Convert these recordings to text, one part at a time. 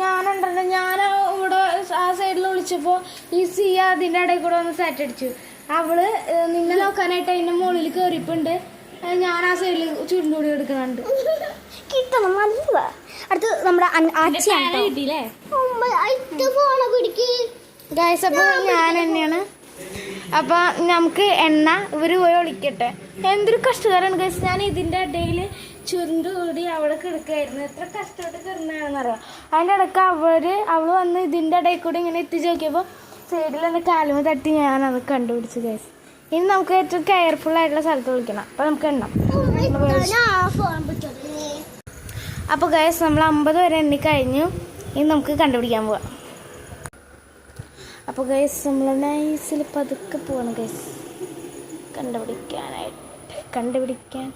ഞാനുണ്ടല്ലോ, ഞാൻ ഇവിടെ ആ സൈഡിൽ വിളിച്ചപ്പോൾ ഈ സിയ അതിൻ്റെ ഇടയിൽ കൂടെ വന്ന് സാറ്റ് അടിച്ചു. അവള് നിന്നെ നോക്കാനായിട്ട് അതിൻ്റെ മുകളിൽ കയറിയിപ്പുണ്ട്. ഞാൻ ആ സൈഡിൽ ചുരുണ്ടുകൂടി എടുക്കുന്നുണ്ട്. കിട്ടണം നല്ല. അടുത്ത് നമ്മുടെ ഗൈസ്, അപ്പോൾ ഞാൻ തന്നെയാണ്. അപ്പം നമുക്ക് എണ്ണ ഇവർ പോയി ഒളിക്കട്ടെ. എന്തൊരു കഷ്ടകാരാണ് ഗൈസ്. ഞാൻ ഇതിൻ്റെ ഇടയിൽ ചുരുണ്ടുകൂടി അവിടെ കിടക്കായിരുന്നു. എത്ര കഷ്ടപ്പെട്ട് കിടന്നാണെന്നറിയാം. അതിൻ്റെ ഇടയ്ക്ക് അവൾ വന്ന് ഇതിൻ്റെ ഇടയിൽ കൂടി ഇങ്ങനെ എത്തിച്ച് നോക്കിയപ്പോൾ സൈഡിൽ ഒന്ന് കാലുമ തട്ടി ഞാനത് കണ്ടുപിടിച്ചു ഗൈസ്. ഇനി നമുക്ക് ഏറ്റവും കെയർഫുൾ ആയിട്ടുള്ള സ്ഥലത്ത് വിളിക്കണം. അപ്പോൾ നമുക്ക് എണ്ണാം. അപ്പോൾ ഗൈസ്, നമ്മൾ 50 വരെ എണ്ണി കഴിഞ്ഞു. ഇനി നമുക്ക് കണ്ടുപിടിക്കാൻ പോവാം. അപ്പോൾ ഗൈസ്, നമ്മൾ നൈസിൽ പതുക്കെ പോവാണ് ഗൈസ് കണ്ടുപിടിക്കാൻ.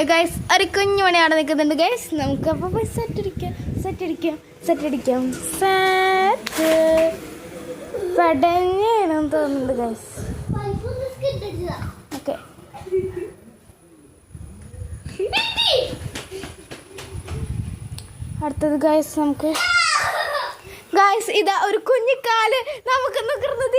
ഗൈസ്, ഒരു കുഞ്ഞു മണി അവിടെ നിൽക്കുന്നുണ്ട് ഗൈസ്. നമുക്കപ്പോൾ പോയി സെറ്റടിക്കാം. പടഞ്ഞേണെന്ന് തോന്നുന്നുണ്ട് ഗൈസ്. ഓക്കെ, അടുത്തത് ഗൈസ്, നമുക്ക് ഗൈസ് ഇതാ ഒരു കുഞ്ഞിക്കാല് നമുക്ക് നിൽക്കുന്നത്.